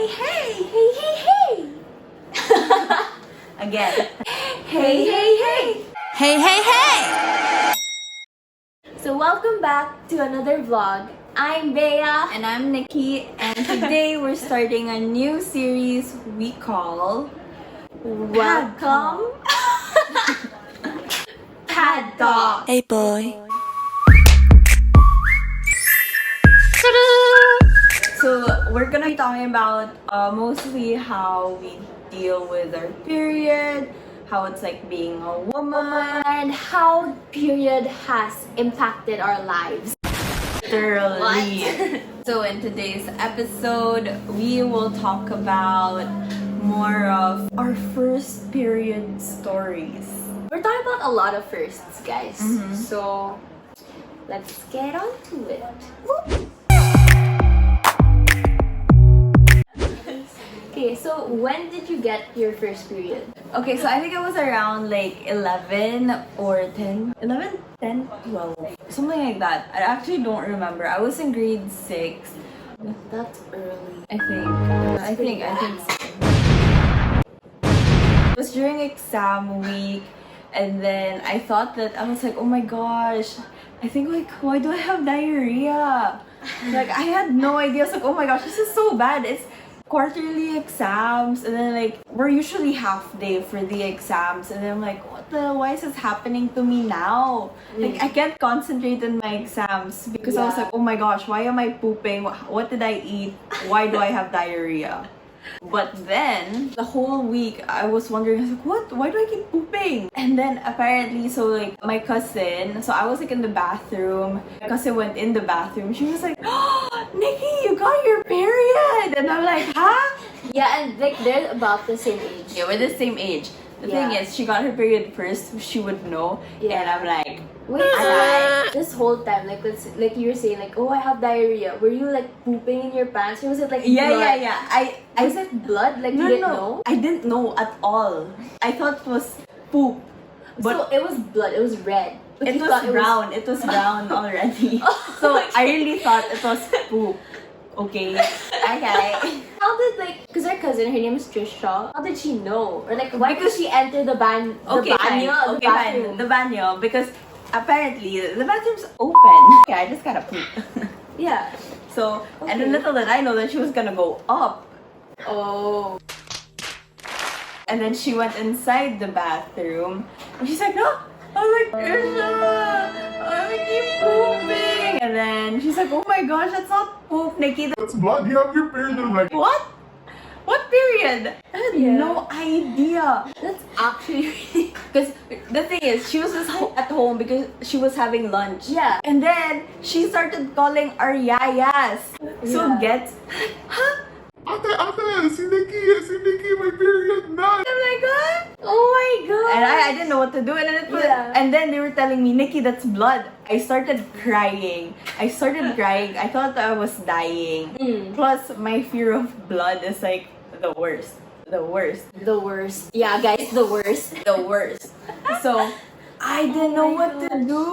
hey, hey, hey, hey, hey. Again. Hey, hey, hey. Hey, hey, hey! So welcome back to another vlog. I'm Bea. And I'm Nikki, and today we're starting a new series we call Welcome. Pad Talk. Hey, boy. So we're gonna be talking about mostly how we deal with our period, how it's like being a woman, And how period has impacted our lives. thoroughly. So in today's episode, we will talk about more of our first period stories. We're talking about a lot of firsts, guys. Mhm. So let's get on to it. Okay, so when did you get your first period? Okay, so I think it was around like 11 or 10. 11, 10, 12. Something like that. I actually don't remember. I was in grade 6. That's early. I think. I think so. It was during exam week, and then I thought that I was like, oh my gosh, I think like, why do I have diarrhea? Like, I had no idea. I was like, oh my gosh, this is so bad. It's quarterly exams, and then like we're usually half day for the exams, and then I'm like, why is this happening to me now? Like, I can't concentrate in my exams because I was Yeah. like, oh my gosh, why am I pooping? What did I eat? Why do I have diarrhea? But then the whole week I was wondering, I was like, what? Why do I keep pooping? And then apparently, so like my cousin, so I was like in the bathroom. My cousin went in the bathroom. She was like, oh, Nikki, you got your period. And I'm like, huh? Yeah, and like they're about the same age. Yeah, we're the same age. The Yeah. thing is, she got her period first. She would know. Yeah. And I'm like, Wait, so this whole time, like you were saying, like, oh, I have diarrhea. Were you like pooping in your pants, or was it like yeah, blood? yeah. Was it blood? Like you didn't know? I didn't know at all. I thought it was poop. But So it was blood. It was red. But it you was thought brown. It was brown already. Oh So my I really thought it was poop. Okay. Okay. How did because our cousin, her name is Trisha. How did she know? Or like why did she enter the Okay, fine. banyo, Okay, fine. The banyo, because apparently the bathroom's open. Yeah, I just gotta poop. Yeah. So, and Okay. then little did I know that she was gonna go up. Oh. And then she went inside the bathroom. And she's like, no. I was like, Trisha, I keep pooping. And then she's like, oh my gosh, that's not poop, Nikki. That's blood. You have your period. I'm like, What? What period? I had Yeah. no idea. That's actually Because the thing is, she was just at home because she was having lunch. Yeah. And then she started calling our yayas. So Yeah. gets, huh? ate, si Nikki, my period na. I'm like, what? Oh my god. And I didn't know what to do. And then, Yeah. and then they were telling me, Nikki, that's blood. I started crying. I thought I was dying. Plus, my fear of blood is like the worst. The worst. The worst. Yeah, guys, the worst. The worst. So, I didn't know my what to do.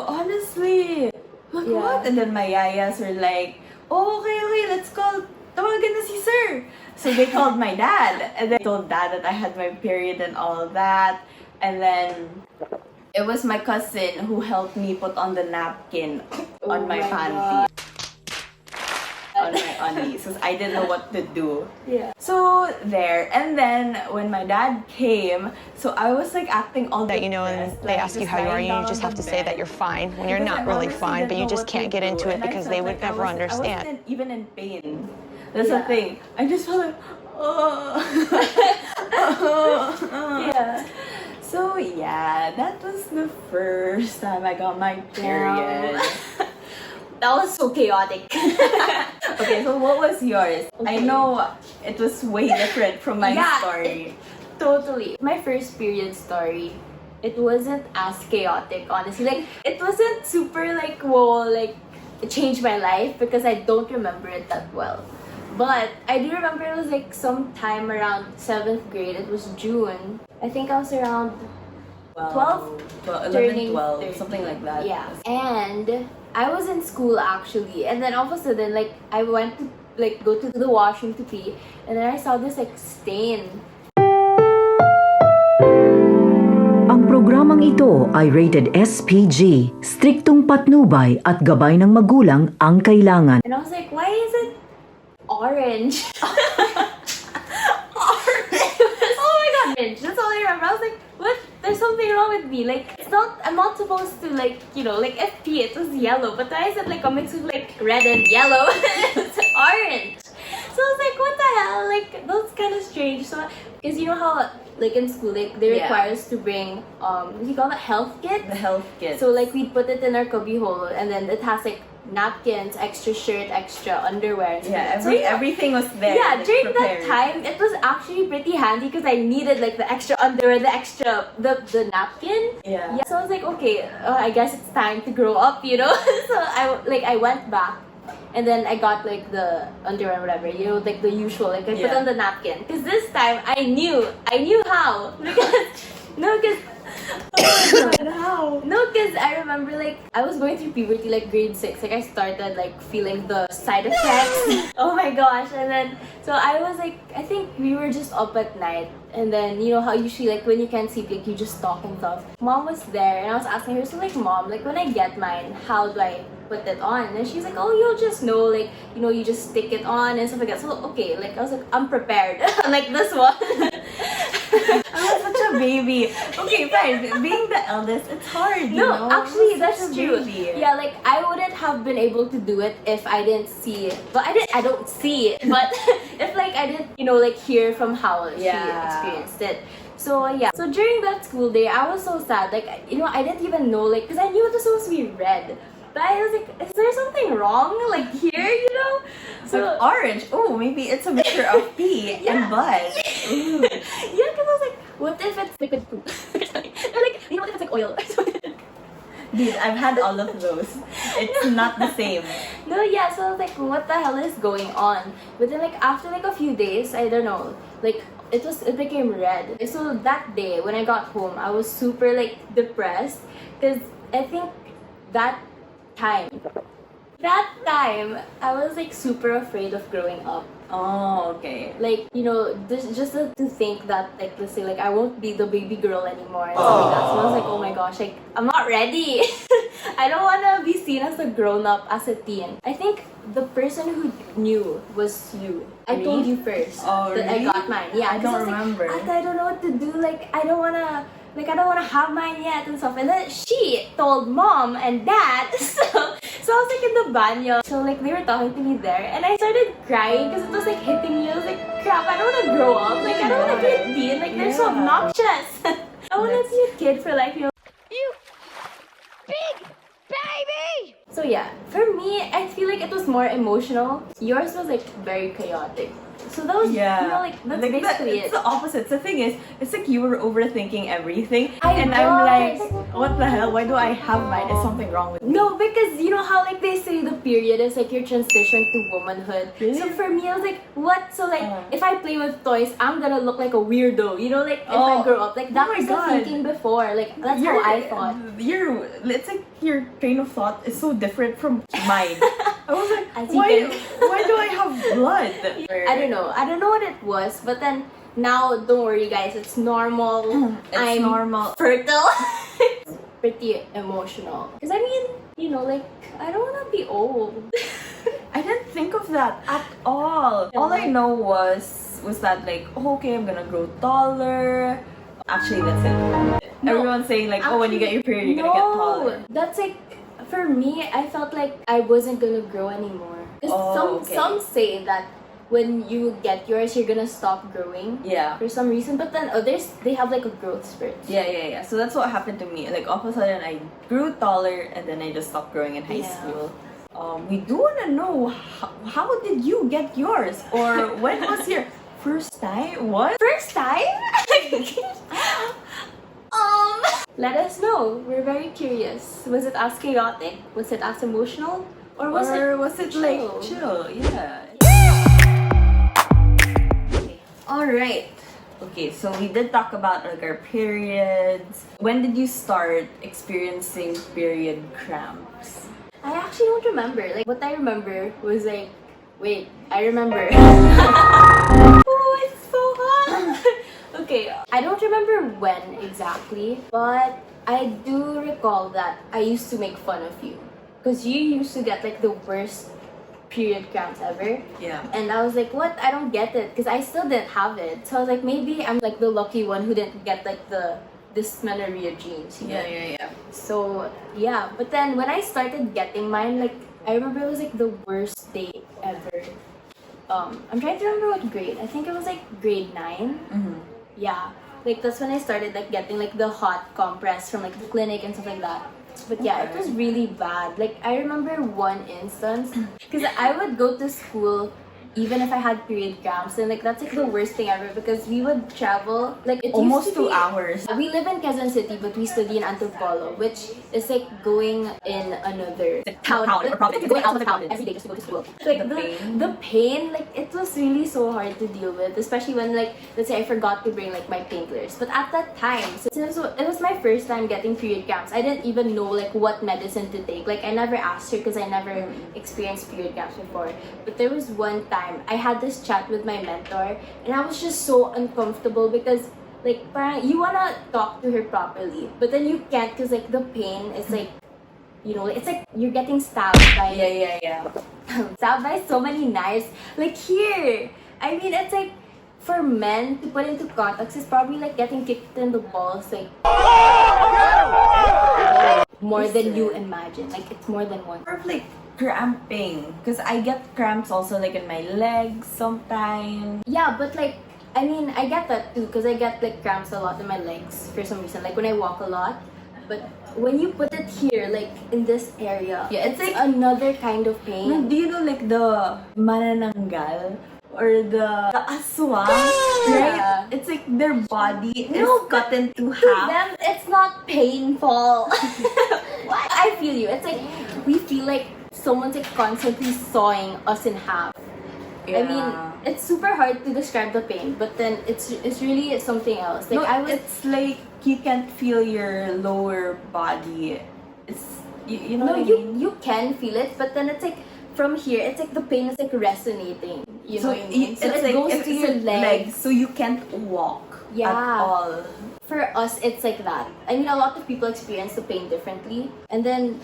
Honestly. Like, Yeah. what? And then my yayas were like, oh, okay, let's call, tawagan na si sir. So they called my dad. And then I told dad that I had my period and all that. And then it was my cousin who helped me put on the napkin on Oh my my panty. On my undies. Because I didn't know what to do. Yeah. So there, and then when my dad came, so I was like acting all That you know, and depressed, they like, ask you just how you are, lying you down just on have the to say that bed. you're fine when you're Because not I really honestly fine, didn't but you know just what can't to get into do, it and I because felt they would like I never wasn't- I understand. wasn't even in pain. That's Yeah. the thing. I just felt like, oh. Yeah. So yeah, that was the first time I got my period. That was so chaotic. Okay, so what was yours? I Okay. know it was way different from my Yeah, story. Totally. My first period story, it wasn't as chaotic, honestly. Like, it wasn't super, like, whoa, like, it changed my life because I don't remember it that well. But I do remember it was, like, sometime around 7th grade. It was June. I think I was around 12? 11, turning 12, 13. something like that. Yeah. And I was in school, actually. And then all of a sudden, like, I went like go to the washroom to pee, and then I saw this like stain. Ang programang ito ay rated SPG, striktong patnubay at gabay ng magulang ang kailangan. And I was like, why is it orange? Oh my god, orange. That's all I remember. I was like, what? There's something wrong with me. Like, I'm not supposed to like, like FP, it was yellow. But then I said like a mix of like red and yellow. It's orange. So I was like, what the hell? Like, that's kind of strange. So, because you know how like in school, like they require us to bring what do you call it, health kit? The health kit. So like we'd put it in our cubby hole, and then it has like napkins, extra shirt, extra underwear. Yeah, so, everything was there. yeah, like, during prepared. that time, it was actually pretty handy because I needed like the extra underwear, the napkin. Yeah. So I was like, okay, I guess it's time to grow up, you know. So I went back. And then I got like the underwear, whatever, like the usual. Like I put on the napkin. Because this time I knew how. Because I remember like I was going through puberty like grade 6. Like I started like feeling the side effects. Oh my gosh. And then so I was like, I think we were just up at night. And then you know how usually like when you can't sleep, like you just talk and stuff. Mom was there and I was asking her, so like Mom, like when I get mine, how do I put it on? And she's like, oh, you'll just know, like, you just stick it on and stuff like that. So okay, like I was like, I'm prepared. Like this one. I was such a baby. Okay, fine. Being the eldest, it's hard. You know? Actually, Such that's a true. baby. Yeah, like I wouldn't have been able to do it if I didn't see it. But I don't see it. But if like I didn't, like hear from how she experienced it. So yeah. So during that school day, I was so sad. Like I didn't even know, like, because I knew it was supposed to be red. But I was like, is there something wrong, like here, So like orange. Oh, maybe it's a mixture of pee and blood. Ooh. Yeah, because I was like, what if it's liquid poop? Or like, what if it's like oil? Dude, I've had all of those. It's not the same. No, yeah. So I was like, what the hell is going on? But then like after like a few days, I don't know, like it became red. So that day when I got home, I was super like depressed because I think that time I was like super afraid of growing up. Oh, okay. Like just to think that like let's say like I won't be the baby girl anymore and stuff like that. So I was like, oh my gosh, like I'm not ready. I don't want to be seen as a grown up, as a teen. I think the person who knew was you. I told you first that I got mine. Yeah, I don't remember. Like, I don't know what to do. Like I don't wanna have mine yet and stuff. And then she told Mom and Dad. So I was like in the banyo. So like they were talking to me there, and I started crying because it was like hitting me. I was like, crap, I don't want to grow up. Like I don't want to be a teen. Like they're so obnoxious. I want to be a kid for life. You big baby. So yeah, for me, I feel like it was more emotional. Yours was like very chaotic. So that was, like that's like basically it's the opposite. The thing is, it's like you were overthinking everything, I'm like, what the hell? Why do I have mine? Is something wrong with me? No, because you know how like they say the period is like your transition to womanhood. Really? So for me, I was like, what? So like, if I play with toys, I'm gonna look like a weirdo. Like if I grow up, like that was the thinking before. Like that's how I thought. It's like your train of thought is so different from mine. I was like, As you why do I have blood? I don't know what it was, but then now don't worry guys, it's normal. It's normal. Fertile. Pretty emotional. Because I mean, like I don't want to be old. I didn't think of that at all. All I know was that like, okay, I'm gonna grow taller. Actually, that's it. Everyone's saying like, when you get your period, you're gonna get taller. That's like, for me, I felt like I wasn't gonna grow anymore. Some say that when you get yours, you're gonna stop growing. Yeah. For some reason, but then others, they have like a growth spurt. Yeah. So that's what happened to me. Like all of a sudden, I grew taller, and then I just stopped growing in high school. We do wanna know how did you get yours, or when was your first time? What? First time? Let us know. We're very curious. Was it as chaotic? Was it as emotional? Or was it like chill? Yeah. Alright. Okay, so we did talk about like our periods. When did you start experiencing period cramps? I actually don't remember. Like what I remember was like Wait, I remember. Oh, it's so hot. Okay, I don't remember when exactly, but I do recall that I used to make fun of you. Because you used to get like the worst period cramps ever. Yeah. And I was like, what? I don't get it. Because I still didn't have it. So I was like, maybe I'm like the lucky one who didn't get like the dysmenorrhea genes. You know? Yeah. So yeah, but then when I started getting mine, like I remember it was like the worst day ever. I'm trying to remember what grade. I think it was like grade 9. Mm-hmm. Yeah, like that's when I started like getting like the hot compress from like the clinic and stuff like that. But yeah, it was really bad. Like I remember one instance because I would go to school even if I had period cramps, and like that's like the worst thing ever because we would travel like it Almost used to 2 be, hours. We live in Quezon City, but we study in Antipolo, which is like going in another town or province. Going out of the town every day just to go to school. So, like the pain, like it was really so hard to deal with, especially when like let's say I forgot to bring like my painkillers. But at that time, since it was my first time getting period cramps, I didn't even know like what medicine to take. Like I never asked her because I never experienced period cramps before. But there was one time I had this chat with my mentor, and I was just so uncomfortable because like parang you wanna talk to her properly, but then you can't because like the pain is like, you know, it's like you're getting stabbed by Yeah. stabbed by so many knives. Like here, I mean, it's like for men to put into context is probably like getting kicked in the balls, like more than you imagine. Like it's more than one. Or like cramping, because I get cramps also like in my legs sometimes. Yeah, but like, I mean, I get that too because I get like cramps a lot in my legs for some reason, like when I walk a lot. But when you put it here, like in this area, Yeah, it's like another kind of pain. Do you know like the manananggal or the aswang? Yeah. Right? It's like their body is No, cut into To half. them, it's not painful. What? I feel you. It's like we feel like someone's like constantly sawing us in half. I mean, it's super hard to describe the pain, but then it's really something else. Like no, it's like you can't feel your lower body. It's you know no, what I mean? you can feel it, but then it's like from here, it's like the pain is like resonating. You know So what I mean? it's So it like goes it's to your legs. so you can't walk Yeah. at all. For us, it's like that. I mean, a lot of people experience the pain differently. And then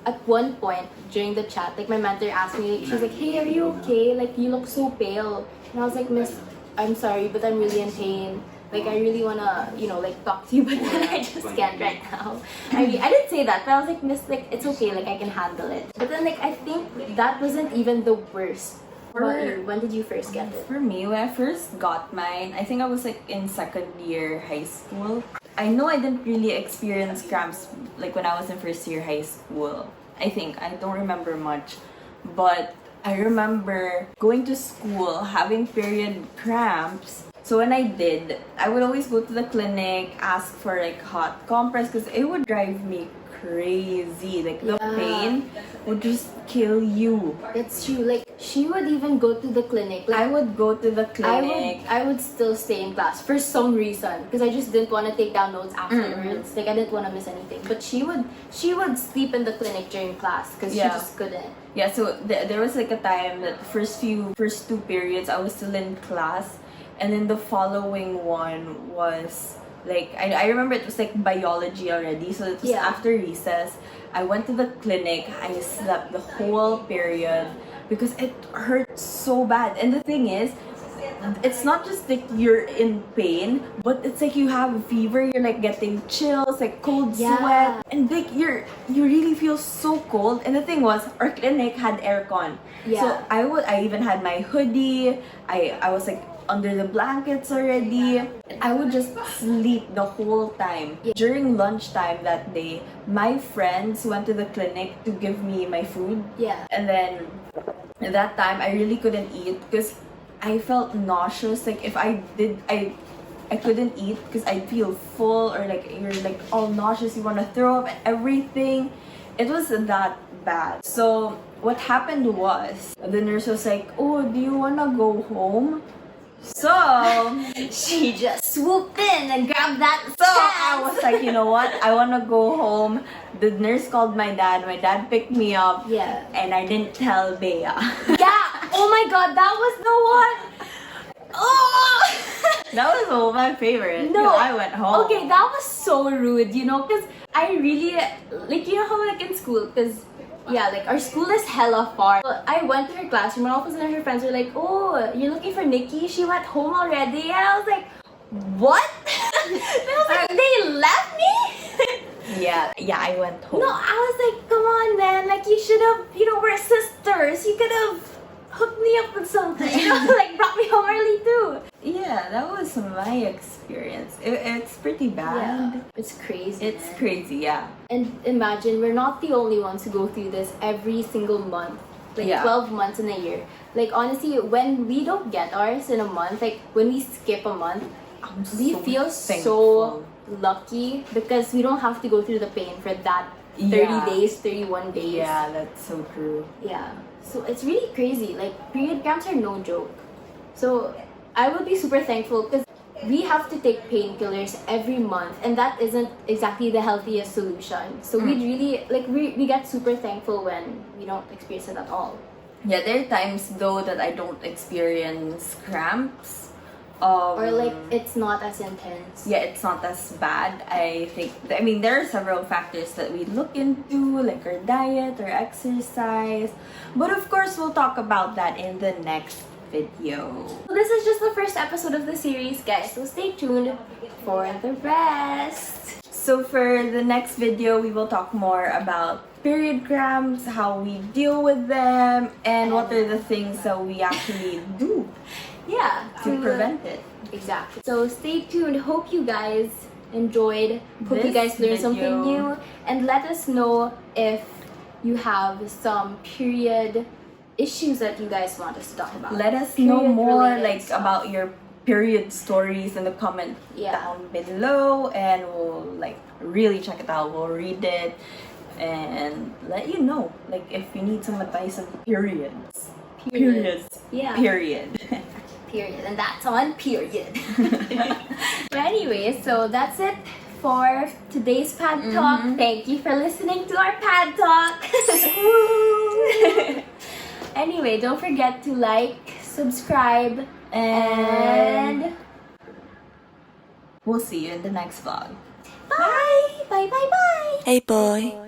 at one point during the chat, like my mentor asked me, she's like, "Hey, are you okay? Like you look so pale." And I was like, "Miss, I'm sorry, but I'm really in pain. Like I really wanna, you know, like talk to you, but then I just can't right now." I mean, I didn't say that, but I was like, "Miss, like it's okay. Like I can handle it." But then like I think that wasn't even the worst. What about you? When did you first get it? For me, when I first got mine, I think I was like in second year high school. I know I didn't really experience cramps like when I was in first year high school. I think I don't remember much, but I remember going to school having period cramps. So when I did, I would always go to the clinic, ask for like hot compress because it would drive me crazy. Like the Yeah. pain would just kill you. It's true. Like she would even go to the clinic. Like I would go to the clinic. I would still stay in class for some reason because I just didn't want to take down notes afterwards. Like I didn't want to miss anything. But she would sleep in the clinic during class because she Yeah. just couldn't. Yeah, so there was like a time that first two periods I was still in class, and then the following one was like I remember it was like biology already, so it was Yeah. after recess. I went to the clinic. I slept the whole period because it hurt so bad. And the thing is, it's not just like you're in pain, but it's like you have a fever, you're like getting chills, like cold Yeah. sweat, and like you really feel so cold. And the thing was, our clinic had aircon. Yeah. So I even had my hoodie. I was like under the blankets already. I would just sleep the whole time. Yeah. During lunchtime that day, my friends went to the clinic to give me my food. Yeah. And then at that time I really couldn't eat because I felt nauseous. Like if I couldn't eat because I'd feel full, or like you're like all nauseous, you want to throw up and everything. It was that bad. So what happened was the nurse was like, "Oh, do you want to go home?" So She just swooped in and grabbed that. So I was like, you know what? I want to go home. The nurse called my dad. My dad picked me up. Yeah. And I didn't tell Bea. Yeah. Oh my god, that was the one! Oh! That was all my favorite. No. I went home. Okay, that was so rude, you know, because I really, like, you know how, like, in school, because, yeah, like, our school is hella far. So I went to her classroom, and all of a sudden her friends were like, oh, you're looking for Nikki? She went home already? And I was like, what? And I was like, they left me? Yeah, I went home. No, I was like, come on, man, like, you should have, you know, we're sisters. You could have hooked me up with something, you know, like, brought me home early, too. Yeah, that was my experience. It's pretty bad. It's crazy. It's man. crazy, yeah. And imagine, we're not the only ones who go through this every single month. Like, Yeah. 12 months in a year. Like, honestly, when we don't get ours in a month, like, when we skip a month, we so feel thankful. so lucky because we don't have to go through the pain for that 30 Yeah. days, 31 days. Yeah, that's so true. Yeah. So it's really crazy. Like, period cramps are no joke. So I would be super thankful because we have to take painkillers every month, and that isn't exactly the healthiest solution. So we really, like, we get super thankful when we don't experience it at all. Yeah, there are times though that I don't experience cramps. Or like, it's not as intense. Yeah, it's not as bad. I think, I mean, there are several factors that we look into, like our diet, our exercise. But of course, we'll talk about that in the next video. So this is just the first episode of the series, guys. So stay tuned for the rest. So for the next video, we will talk more about period cramps, how we deal with them, and what are the things that we actually do Yeah. to prevent it. Exactly. So stay tuned. Hope you guys enjoyed. Hope you This guys learned something video. new. And let us know if you have some period issues that you guys want us to talk about. Let us know more Period-related like stuff. about your period stories in the comment Yeah. down below, and we'll like really check it out. We'll read it and let you know like if you need some advice on periods. Periods. Yeah. Period. Period. And that's on period. But anyway, so that's it for today's pad talk. Thank you for listening to our pad talk. Anyway, don't forget to like, subscribe, and we'll see you in the next vlog. bye! Bye, bye, bye! Hey boy.